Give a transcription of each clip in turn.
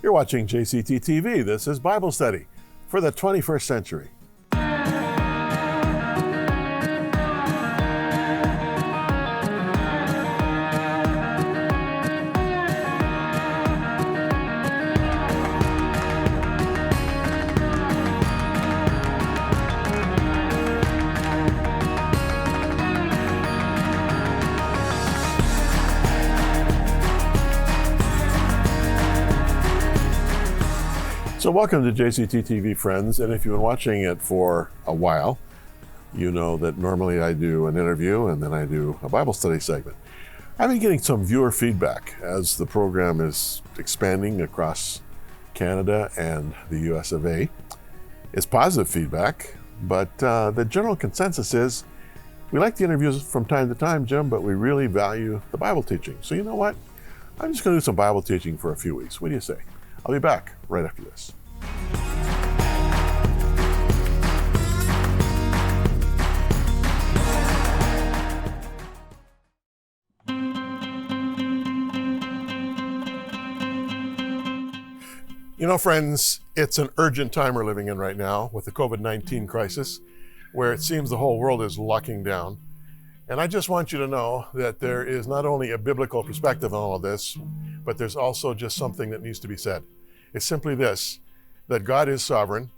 You're watching JCT TV. This is Bible Study for the 21st century. So welcome to JCT TV, friends, and if you've been watching it for a while, you know that normally I do an interview and then I do a Bible study segment. I've been getting some viewer feedback as the program is expanding across Canada and the US of A. It's positive feedback, but the general consensus is we like the interviews from time to time, Jim, but we really value the Bible teaching. So you know what? I'm just going to do some Bible teaching for a few weeks. What do you say? I'll be back right after this. You know, friends, it's an urgent time we're living in right now with the COVID-19 crisis, where it seems the whole world is locking down. And I just want you to know that there is not only a biblical perspective on all of this, but there's also just something that needs to be said. It's simply this, that God is sovereign,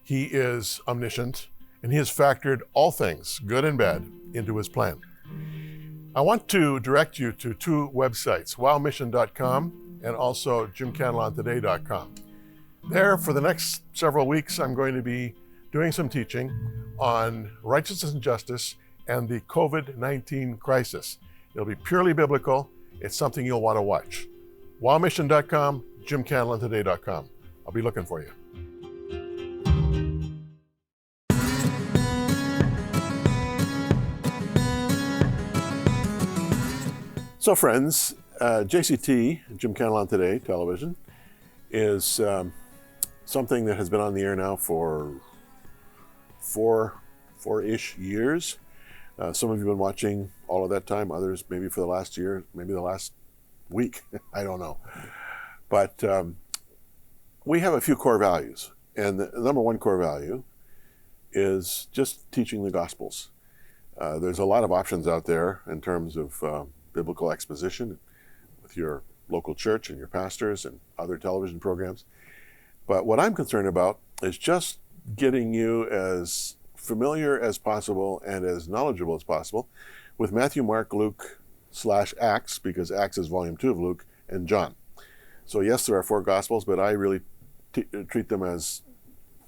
He is omniscient, and He has factored all things, good and bad, into His plan. I want to direct you to two websites, wowmission.com and also jimcantelontoday.com. There, for the next several weeks, I'm going to be doing some teaching on righteousness and justice and the COVID-19 crisis. It'll be purely biblical. It's something you'll want to watch. wowmission.com, jimcantelontoday.com. I'll be looking for you. So friends, JCT, Jim Cantelon Today television, is something that has been on the air now for four-ish years. Some of you have been watching all of that time, others maybe for the last year, maybe the last week, I don't know. But we have a few core values, and the number one core value is just teaching the Gospels. There's a lot of options out there in terms of biblical exposition with your local church and your pastors and other television programs. But what I'm concerned about is just getting you as familiar as possible and as knowledgeable as possible with Matthew, Mark, Luke / Acts, because Acts is volume 2 of Luke, and John. So yes, there are 4 Gospels, but I really treat them as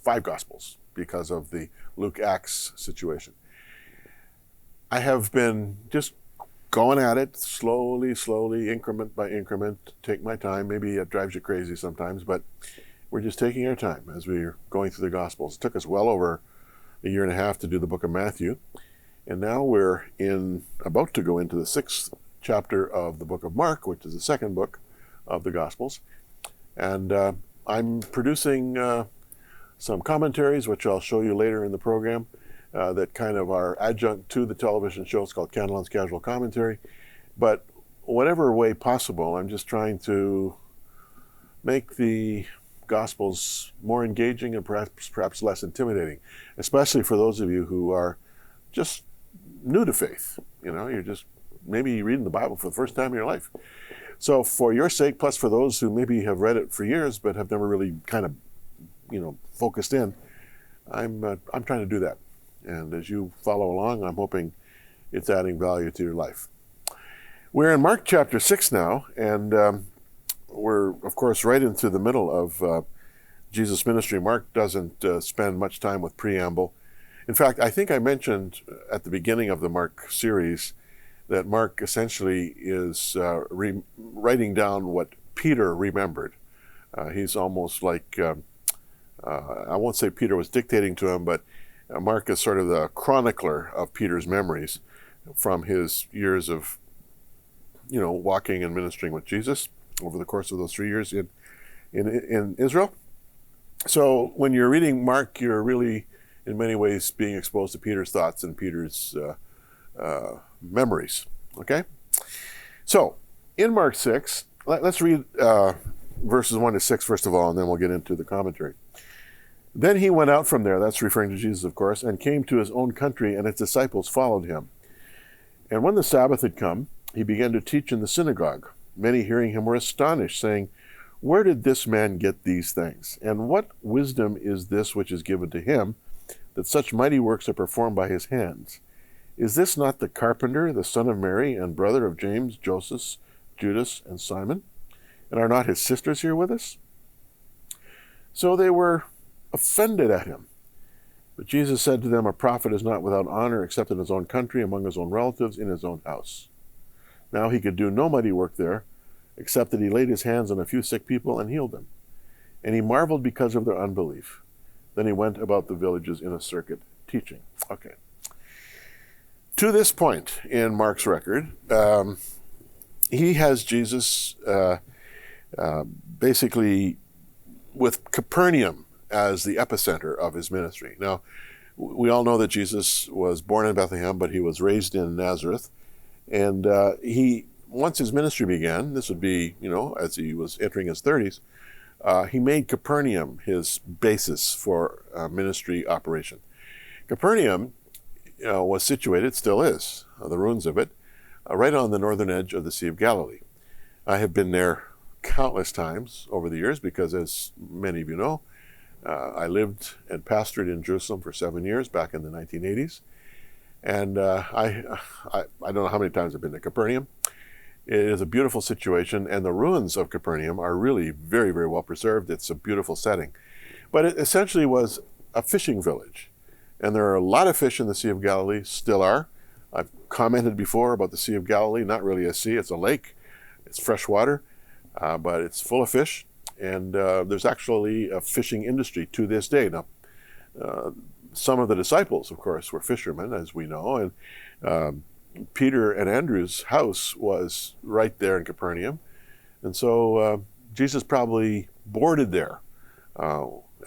5 Gospels because of the Luke-Acts situation. I have been just going at it slowly, increment by increment, take my time. Maybe it drives you crazy sometimes, but we're just taking our time as we're going through the Gospels. It took us well over a year and a half to do the book of Matthew, and now we're about to go into the 6th chapter of the book of Mark, which is the second book of the Gospels. And I'm producing some commentaries, which I'll show you later in the program, that kind of are adjunct to the television show. It's called Cantelon's Casual Commentary. But whatever way possible, I'm just trying to make the Gospels more engaging and perhaps less intimidating, especially for those of you who are just new to faith. You know, you're just maybe reading the Bible for the first time in your life. So for your sake, plus for those who maybe have read it for years but have never really kind of, focused in, I'm trying to do that. And as you follow along, I'm hoping it's adding value to your life. We're in Mark chapter 6 now, and we're, of course, right into the middle of Jesus' ministry. Mark doesn't spend much time with preamble. In fact, I think I mentioned at the beginning of the Mark series that Mark essentially is writing down what Peter remembered. He's almost like, I won't say Peter was dictating to him, but Mark is sort of the chronicler of Peter's memories from his years of, walking and ministering with Jesus over the course of those 3 years in Israel. So when you're reading Mark, you're really, in many ways, being exposed to Peter's thoughts and Peter's memories. Okay? So in Mark 6, let's read verses 1 to 6, first of all, and then we'll get into the commentary. Then he went out from there, that's referring to Jesus, of course, and came to his own country, and his disciples followed him. And when the Sabbath had come, he began to teach in the synagogue. Many hearing him were astonished, saying, "Where did this man get these things? And what wisdom is this which is given to him, that such mighty works are performed by his hands? Is this not the carpenter, the son of Mary, and brother of James, Joseph, Judas, and Simon? And are not his sisters here with us?" So they were offended at him. But Jesus said to them, "A prophet is not without honor except in his own country, among his own relatives, in his own house." Now he could do no mighty work there, except that he laid his hands on a few sick people and healed them. And he marveled because of their unbelief. Then he went about the villages in a circuit, teaching. Okay. To this point in Mark's record, he has Jesus basically with Capernaum as the epicenter of his ministry. Now, we all know that Jesus was born in Bethlehem, but he was raised in Nazareth. And once his ministry began, this would be, as he was entering his 30s, he made Capernaum his basis for ministry operation. Capernaum was situated, still is, the ruins of it, right on the northern edge of the Sea of Galilee. I have been there countless times over the years because, as many of you know, I lived and pastored in Jerusalem for 7 years back in the 1980s. And I don't know how many times I've been to Capernaum. It is a beautiful situation, and the ruins of Capernaum are really very, very well preserved. It's a beautiful setting. But it essentially was a fishing village. And there are a lot of fish in the Sea of Galilee, still are. I've commented before about the Sea of Galilee, not really a sea, it's a lake. It's fresh water, but it's full of fish. And there's actually a fishing industry to this day. Now, some of the disciples, of course, were fishermen, as we know, and Peter and Andrew's house was right there in Capernaum. And so Jesus probably boarded there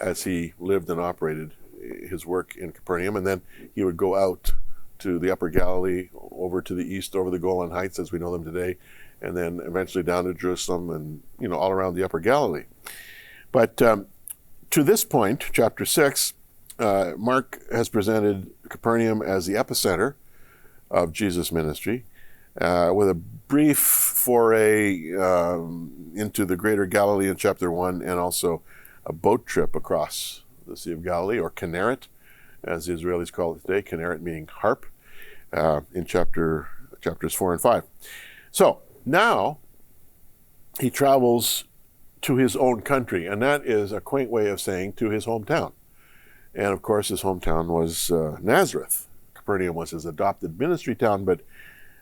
as he lived and operated his work in Capernaum, and then he would go out to the Upper Galilee, over to the east, over the Golan Heights as we know them today, and then eventually down to Jerusalem and all around the Upper Galilee. But to this point, chapter 6, Mark has presented Capernaum as the epicenter of Jesus' ministry, with a brief foray into the greater Galilee in chapter 1, and also a boat trip across the Sea of Galilee, or Kinneret, as the Israelis call it today, Kinneret meaning harp, in chapters 4 and 5. So now he travels to his own country, and that is a quaint way of saying to his hometown. And of course, his hometown was Nazareth. Capernaum was his adopted ministry town, but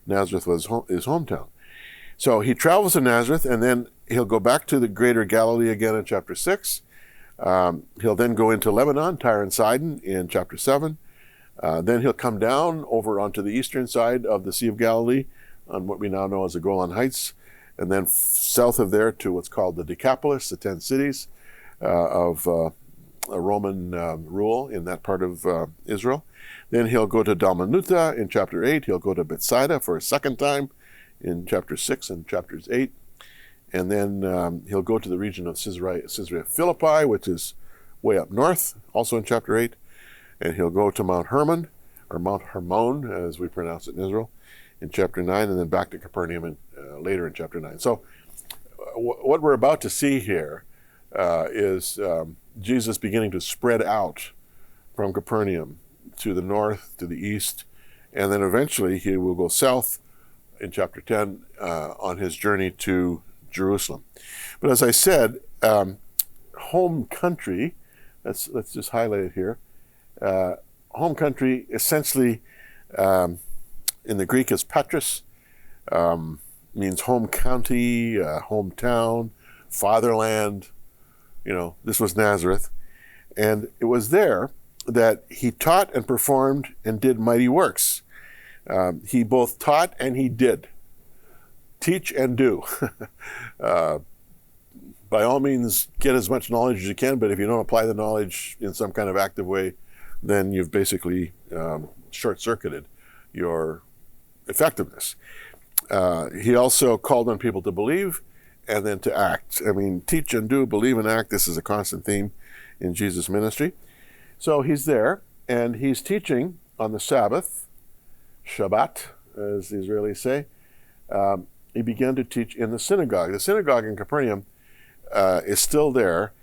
Nazareth was his hometown. So he travels to Nazareth, and then he'll go back to the greater Galilee again in chapter 6. He'll then go into Lebanon, Tyre and Sidon in chapter 7. Then he'll come down over onto the eastern side of the Sea of Galilee on what we now know as the Golan Heights, and then south of there to what's called the Decapolis, the 10 cities of a Roman rule in that part of Israel. Then he'll go to Dalmanuta in chapter 8. He'll go to Bethsaida for a second time in chapter 6 and chapters 8. And then he'll go to the region of Caesarea Philippi, which is way up north, also in chapter 8. And he'll go to Mount Hermon, or Mount Hermon, as we pronounce it in Israel, in chapter 9, and then back to Capernaum later in chapter 9. So what we're about to see here is Jesus beginning to spread out from Capernaum to the north, to the east, and then eventually he will go south in chapter 10 on his journey to Jerusalem. But as I said, home country, let's just highlight it here. Home country essentially in the Greek is patris, means home county, hometown, fatherland. This was Nazareth. And it was there that he taught and performed and did mighty works. He both taught and he did. Teach and do. By all means, get as much knowledge as you can, but if you don't apply the knowledge in some kind of active way, then you've basically short-circuited your effectiveness. He also called on people to believe, and then to act. I mean, teach and do, believe and act. This is a constant theme in Jesus' ministry. So he's there, and he's teaching on the Sabbath, Shabbat, as the Israelis say. He began to teach in the synagogue. The synagogue in Capernaum is still there.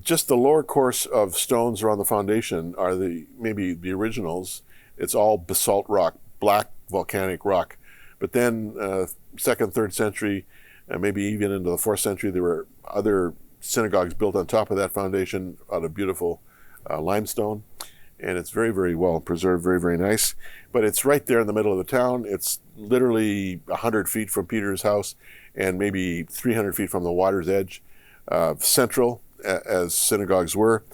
Just the lower course of stones around the foundation are maybe the originals. It's all basalt rock, black volcanic rock. But then 2nd, 3rd century, maybe even into the 4th century, there were other synagogues built on top of that foundation out of beautiful limestone. And it's very, very well preserved, very, very nice. But it's right there in the middle of the town. It's literally 100 feet from Peter's house and maybe 300 feet from the water's edge, central as synagogues were.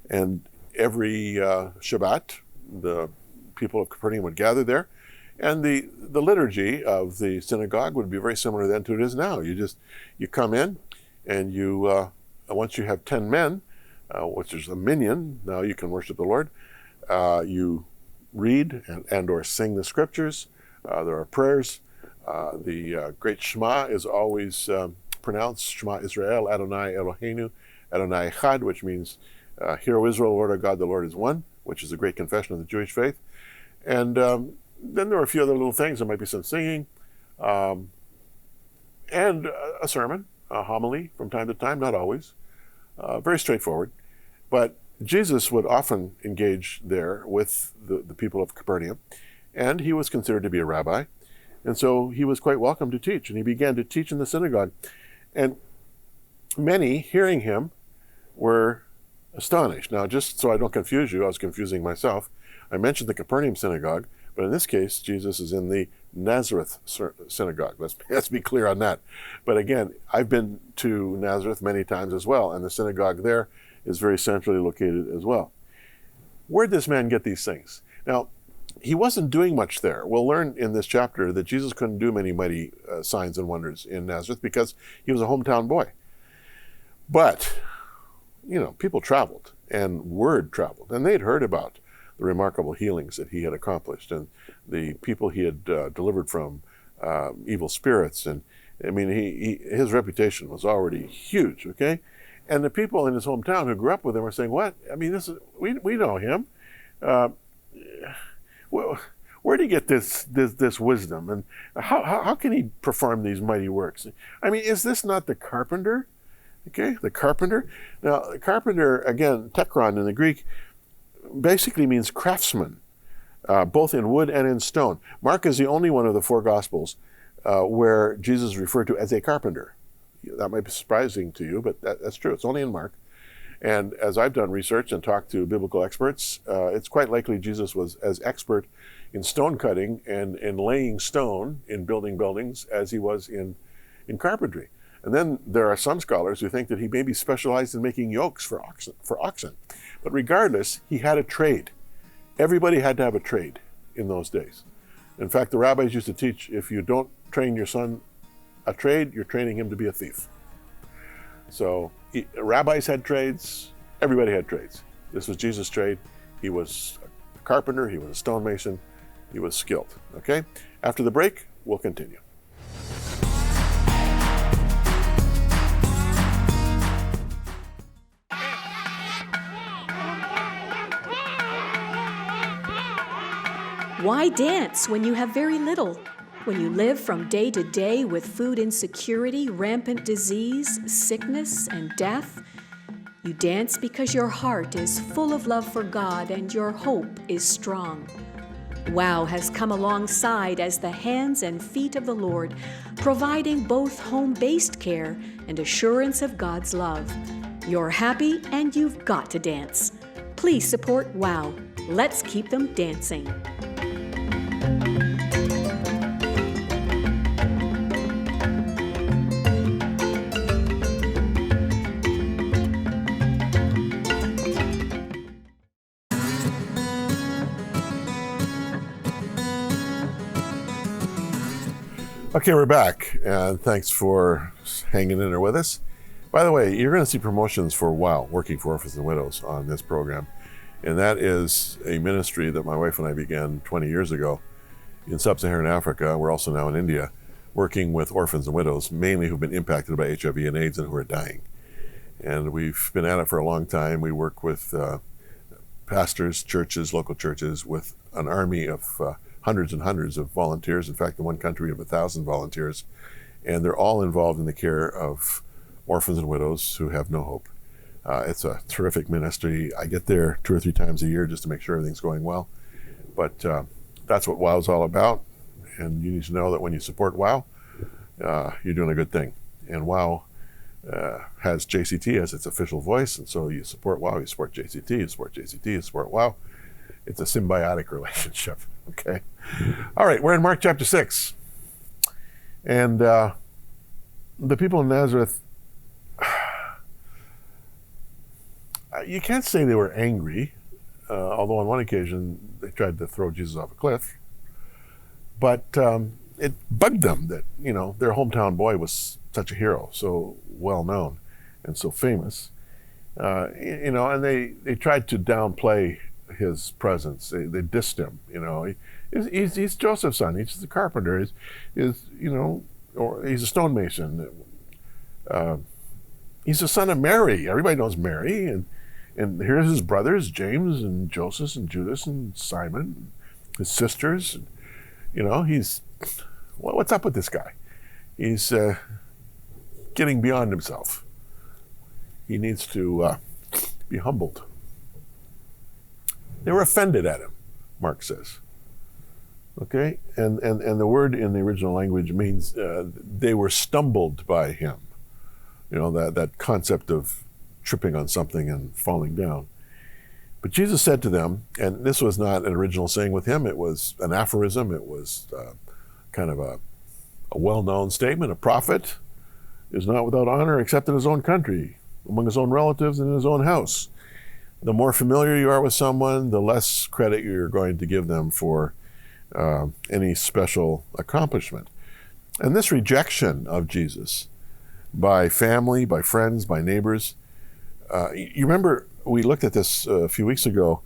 And every Shabbat, the people of Capernaum would gather there. And the liturgy of the synagogue would be very similar then to it is now. You come in, and you once you have 10 men, which is a minyan, now you can worship the Lord. You read and or sing the scriptures. There are prayers. The great Shema is always pronounced, Shema Israel, Adonai Eloheinu, Adonai Echad, which means, Hear, O Israel, Lord our God, the Lord is one, which is a great confession of the Jewish faith. And then there are a few other little things. There might be some singing, and a sermon, a homily from time to time, not always. Very straightforward. But Jesus would often engage there with the people of Capernaum, and he was considered to be a rabbi. And so he was quite welcome to teach, and he began to teach in the synagogue. And many, hearing him, were astonished. Now, just so I don't confuse you, I was confusing myself. I mentioned the Capernaum synagogue, but in this case, Jesus is in the Nazareth synagogue. Let's be clear on that. But again, I've been to Nazareth many times as well, and the synagogue there is very centrally located as well. Where'd this man get these things? Now, he wasn't doing much there. We'll learn in this chapter that Jesus couldn't do many mighty signs and wonders in Nazareth because he was a hometown boy. But, people traveled, and word traveled, and they'd heard about the remarkable healings that he had accomplished and the people he had delivered from evil spirits. And I mean, his reputation was already huge, okay? And the people in his hometown who grew up with him were saying, what? I mean, we know him. Where did he get this wisdom? And how can he perform these mighty works? I mean, is this not the carpenter? Okay, the carpenter. Now, the carpenter, again, tekron in the Greek, basically means craftsman, both in wood and in stone. Mark is the only one of the 4 Gospels where Jesus is referred to as a carpenter. That might be surprising to you, but that's true. It's only in Mark. And as I've done research and talked to biblical experts, it's quite likely Jesus was as expert in stone cutting and in laying stone in building buildings as he was in carpentry. And then there are some scholars who think that he maybe specialized in making yokes for oxen. But regardless, he had a trade. Everybody had to have a trade in those days. In fact, the rabbis used to teach, if you don't train your son a trade, you're training him to be a thief. So rabbis had trades, everybody had trades. This was Jesus' trade. He was a carpenter, he was a stonemason, he was skilled. Okay? After the break, we'll continue. Why dance when you have very little? When you live from day to day with food insecurity, rampant disease, sickness, and death? You dance because your heart is full of love for God and your hope is strong. WOW has come alongside as the hands and feet of the Lord, providing both home-based care and assurance of God's love. You're happy and you've got to dance. Please support WOW. Let's keep them dancing. Okay, we're back, and thanks for hanging in there with us. By the way, you're going to see promotions for WOW, Working for Orphans and Widows, on this program. And that is a ministry that my wife and I began 20 years ago in sub-Saharan Africa. We're also now in India, working with orphans and widows, mainly who've been impacted by HIV and AIDS and who are dying. And we've been at it for a long time. We work with pastors, churches, local churches, with an army of hundreds and hundreds of volunteers. In fact, in one country, we have 1,000 volunteers. And they're all involved in the care of orphans and widows who have no hope. It's a terrific ministry. I get there 2 or 3 times a year just to make sure everything's going well. But that's what WOW's all about. And you need to know that when you support WOW, you're doing a good thing. And WOW has JCT as its official voice. And so you support WOW, you support JCT, you support JCT, you support WOW. It's a symbiotic relationship. Okay. All right, we're in Mark chapter 6. And the people in Nazareth, you can't say they were angry, although on one occasion they tried to throw Jesus off a cliff. But it bugged them that, their hometown boy was such a hero, so well known and so famous. And they tried to downplay his presence. They dissed him. He's Joseph's son. He's the carpenter. Or he's a stonemason. He's the son of Mary. Everybody knows Mary, and here's his brothers, James and Joseph and Judas and Simon, his sisters. What's up with this guy? He's getting beyond himself. He needs to be humbled. They were offended at him, Mark says. Okay, and the word in the original language means they were stumbled by him. That concept of tripping on something and falling down. But Jesus said to them, and this was not an original saying with him, it was an aphorism, it was kind of a well-known statement. A prophet is not without honor except in his own country, among his own relatives and in his own house. The more familiar you are with someone, the less credit you're going to give them for any special accomplishment. And this rejection of Jesus by family, by friends, by neighbors, you remember we looked at this a few weeks ago.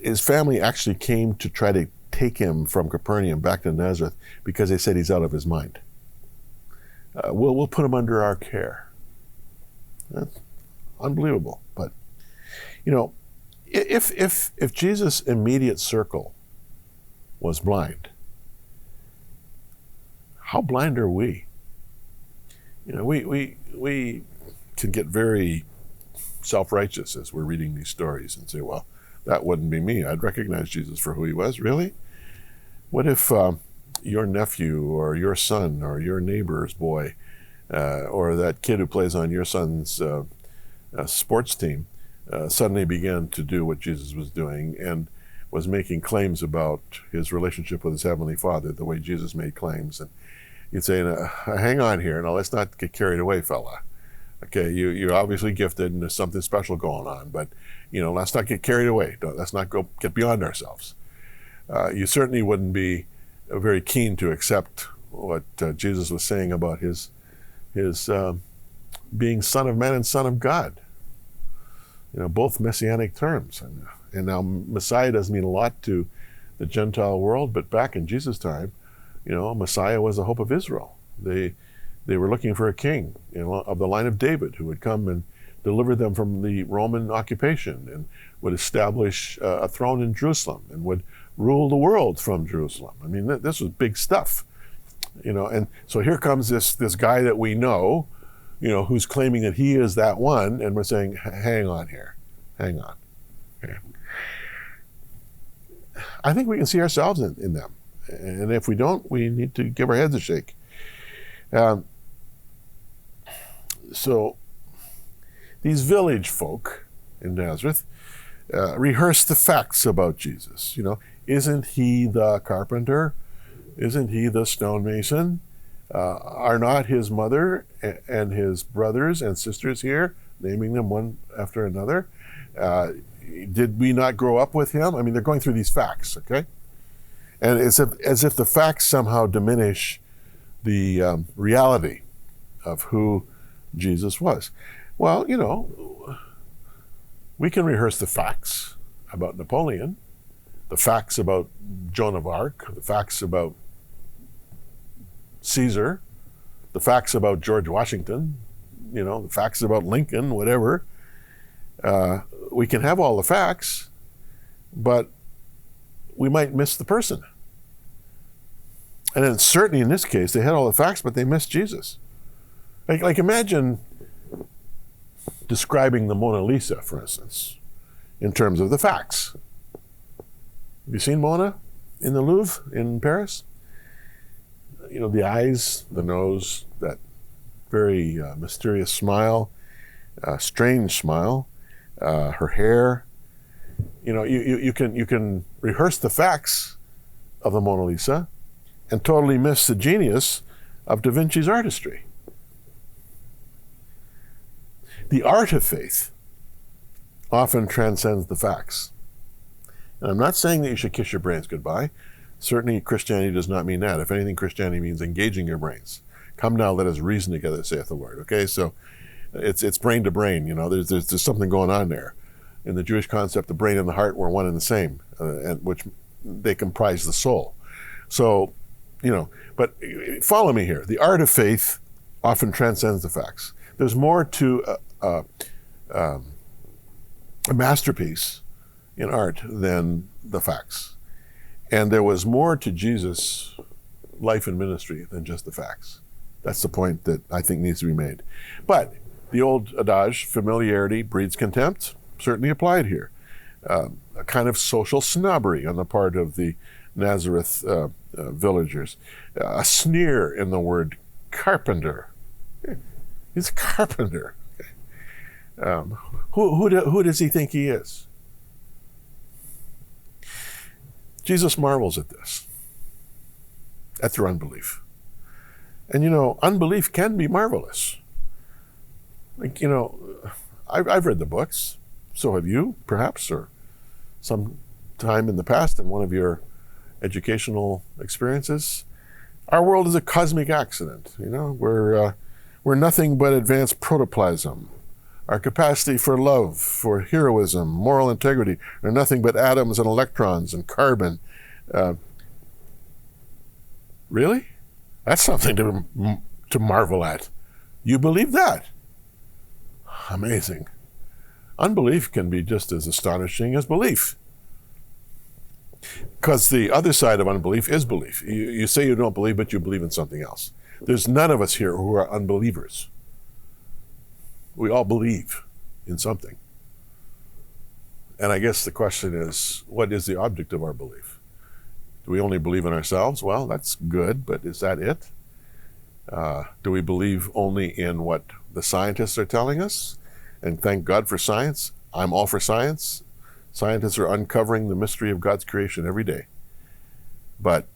His family actually came to try to take him from Capernaum back to Nazareth because they said he's out of his mind. We'll put him under our care. That's unbelievable. But if Jesus' immediate circle was blind, how blind are we? We can get very self-righteous as we're reading these stories and say, well, that wouldn't be me. I'd recognize Jesus for who he was. Really? What if your nephew or your son or your neighbor's boy or that kid who plays on your son's sports team suddenly began to do what Jesus was doing and was making claims about his relationship with his Heavenly Father, the way Jesus made claims? And you'd say, hang on here. Now, let's not get carried away, fella. Okay, you're obviously gifted and there's something special going on, but, let's not get carried away. Let's not get beyond ourselves. You certainly wouldn't be very keen to accept what Jesus was saying about his being Son of Man and Son of God. Both messianic terms. And now Messiah doesn't mean a lot to the Gentile world, but back in Jesus' time, Messiah was the hope of Israel. They were looking for a king of the line of David who would come and deliver them from the Roman occupation and would establish a throne in Jerusalem and would rule the world from Jerusalem. I mean, this was big stuff, and so here comes this guy that we know, who's claiming that he is that one, and we're saying, hang on here, hang on. Okay. I think we can see ourselves in them, and if we don't, we need to give our heads a shake. So these village folk in Nazareth rehearse the facts about Jesus. Isn't he the carpenter? Isn't he the stonemason? Are not his mother and his brothers and sisters here, naming them one after another? Did we not grow up with him? I mean, they're going through these facts, okay? And as if the facts somehow diminish the reality of who Jesus was. Well, we can rehearse the facts about Napoleon, the facts about Joan of Arc, the facts about Caesar, the facts about George Washington, the facts about Lincoln, whatever. We can have all the facts, but we might miss the person. And then certainly in this case, they had all the facts, but they missed Jesus. Like imagine describing the Mona Lisa, for instance, in terms of the facts. Have you seen Mona in the Louvre in Paris? The eyes, the nose, that very mysterious smile, strange smile, her hair. You can rehearse the facts of the Mona Lisa and totally miss the genius of Da Vinci's artistry. The art of faith often transcends the facts. And I'm not saying that you should kiss your brains goodbye. Certainly Christianity does not mean that. If anything, Christianity means engaging your brains. Come now, let us reason together, saith the Lord. Okay, so it's brain to brain. There's something going on there. In the Jewish concept, the brain and the heart were one and the same, and which they comprise the soul. So, but follow me here. The art of faith often transcends the facts. There's more to a masterpiece in art than the facts. And there was more to Jesus' life and ministry than just the facts. That's the point that I think needs to be made. But the old adage, familiarity breeds contempt, certainly applied here. A kind of social snobbery on the part of the Nazareth villagers. A sneer in the word carpenter. He's a carpenter. Who does he think he is? Jesus marvels at this, at their unbelief. And unbelief can be marvelous. I've read the books, so have you, perhaps, or some time in the past in one of your educational experiences. Our world is a cosmic accident, we're nothing but advanced protoplasm. Our capacity for love, for heroism, moral integrity are nothing but atoms and electrons and carbon. Really? That's something to marvel at. You believe that? Amazing. Unbelief can be just as astonishing as belief. Because the other side of unbelief is belief. You say you don't believe, but you believe in something else. There's none of us here who are unbelievers. We all believe in something. And I guess the question is, what is the object of our belief? Do we only believe in ourselves? Well, that's good, but is that it? Do we believe only in what the scientists are telling us? And thank God for science. I'm all for science. Scientists are uncovering the mystery of God's creation every day. But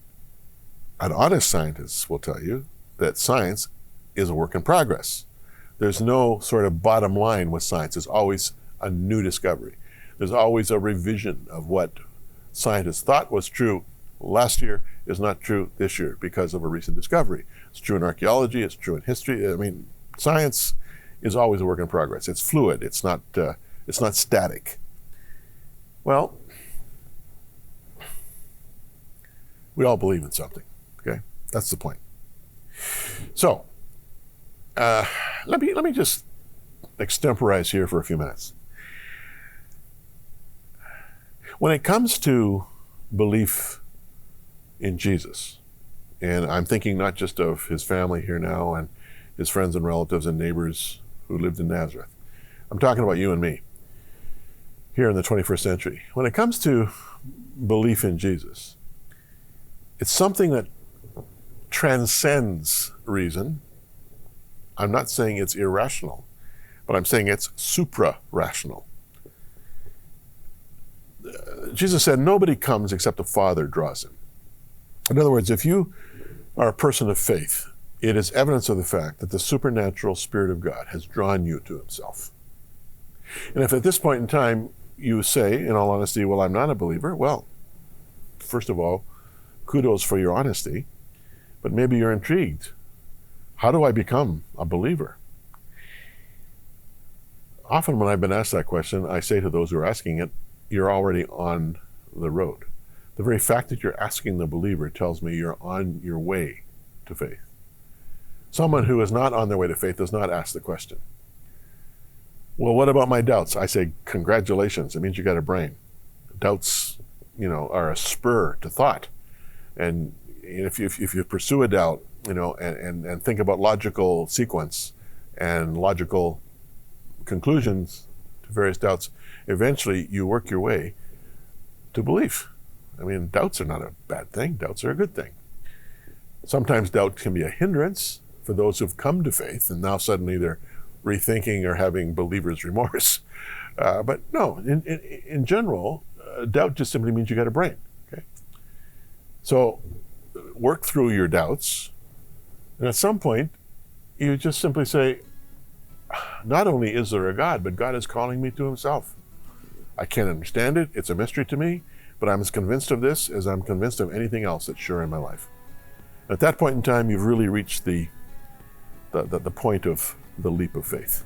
an honest scientist will tell you that science is a work in progress. There's no sort of bottom line with science. There's always a new discovery. There's always a revision of what scientists thought was true last year is not true this year because of a recent discovery. It's true in archaeology, it's true in history. I mean, science is always a work in progress. It's fluid, it's not static. Well, we all believe in something, okay? That's the point. So, let me just extemporize here for a few minutes. When it comes to belief in Jesus, and I'm thinking not just of his family here now and his friends and relatives and neighbors who lived in Nazareth. I'm talking about you and me here in the 21st century. When it comes to belief in Jesus, it's something that transcends reason. I'm not saying it's irrational, but I'm saying it's supra-rational. Jesus said, nobody comes except the Father draws him. In other words, if you are a person of faith, it is evidence of the fact that the supernatural Spirit of God has drawn you to himself. And if at this point in time you say, in all honesty, well, I'm not a believer, well, first of all, kudos for your honesty, but maybe you're intrigued. How do I become a believer? Often when I've been asked that question, I say to those who are asking it, you're already on the road. The very fact that you're asking the believer tells me you're on your way to faith. Someone who is not on their way to faith does not ask the question. Well, what about my doubts? I say, congratulations. It means you got a brain. Doubts, are a spur to thought. And if you pursue a doubt, and think about logical sequence and logical conclusions to various doubts, eventually you work your way to belief. I mean, doubts are not a bad thing. Doubts are a good thing. Sometimes doubt can be a hindrance for those who've come to faith and now suddenly they're rethinking or having believer's remorse. But no, in general, doubt just simply means you got a brain. Okay, so work through your doubts, and at some point, you just simply say, not only is there a God, but God is calling me to himself. I can't understand it. It's a mystery to me, but I'm as convinced of this as I'm convinced of anything else that's sure in my life. At that point in time, you've really reached the point of the leap of faith.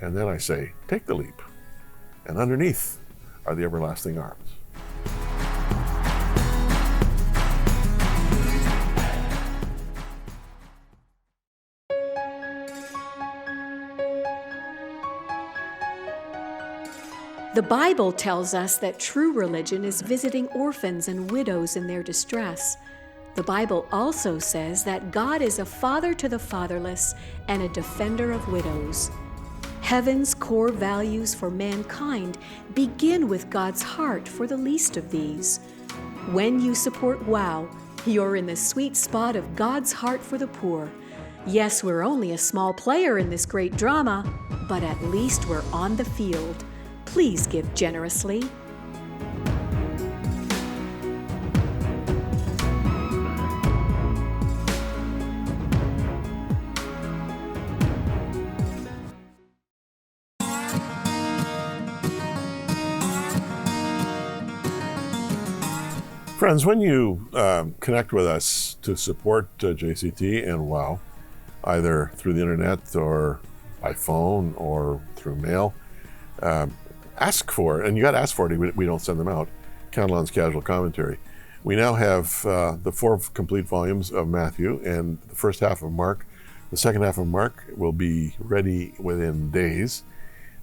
And then I say, take the leap. And underneath are the everlasting arms. The Bible tells us that true religion is visiting orphans and widows in their distress. The Bible also says that God is a father to the fatherless and a defender of widows. Heaven's core values for mankind begin with God's heart for the least of these. When you support WOW, you're in the sweet spot of God's heart for the poor. Yes, we're only a small player in this great drama, but at least we're on the field. Please give generously. Friends, when you connect with us to support JCT and WOW, either through the internet or by phone or through mail, ask for it, and you got to ask for it. We don't send them out. Cantelon's Casual Commentary. We now have the 4 complete volumes of Matthew and the first half of Mark. The second half of Mark will be ready within days.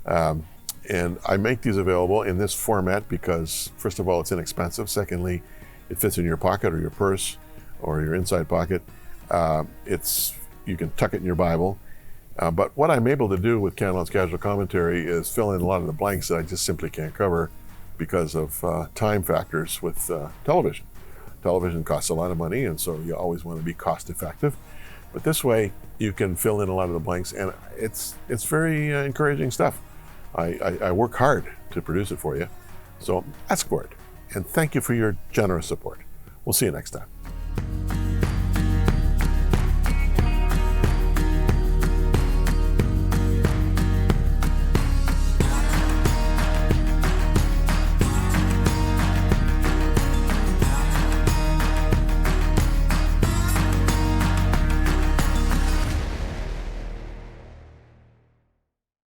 And I make these available in this format because, first of all, it's inexpensive. Secondly, it fits in your pocket or your purse or your inside pocket. You can tuck it in your Bible. But what I'm able to do with Cantelon's Casual Commentary is fill in a lot of the blanks that I just simply can't cover because of time factors with television. Television costs a lot of money, and so you always want to be cost effective. But this way, you can fill in a lot of the blanks, and it's very encouraging stuff. I work hard to produce it for you, so ask for it. And thank you for your generous support. We'll see you next time.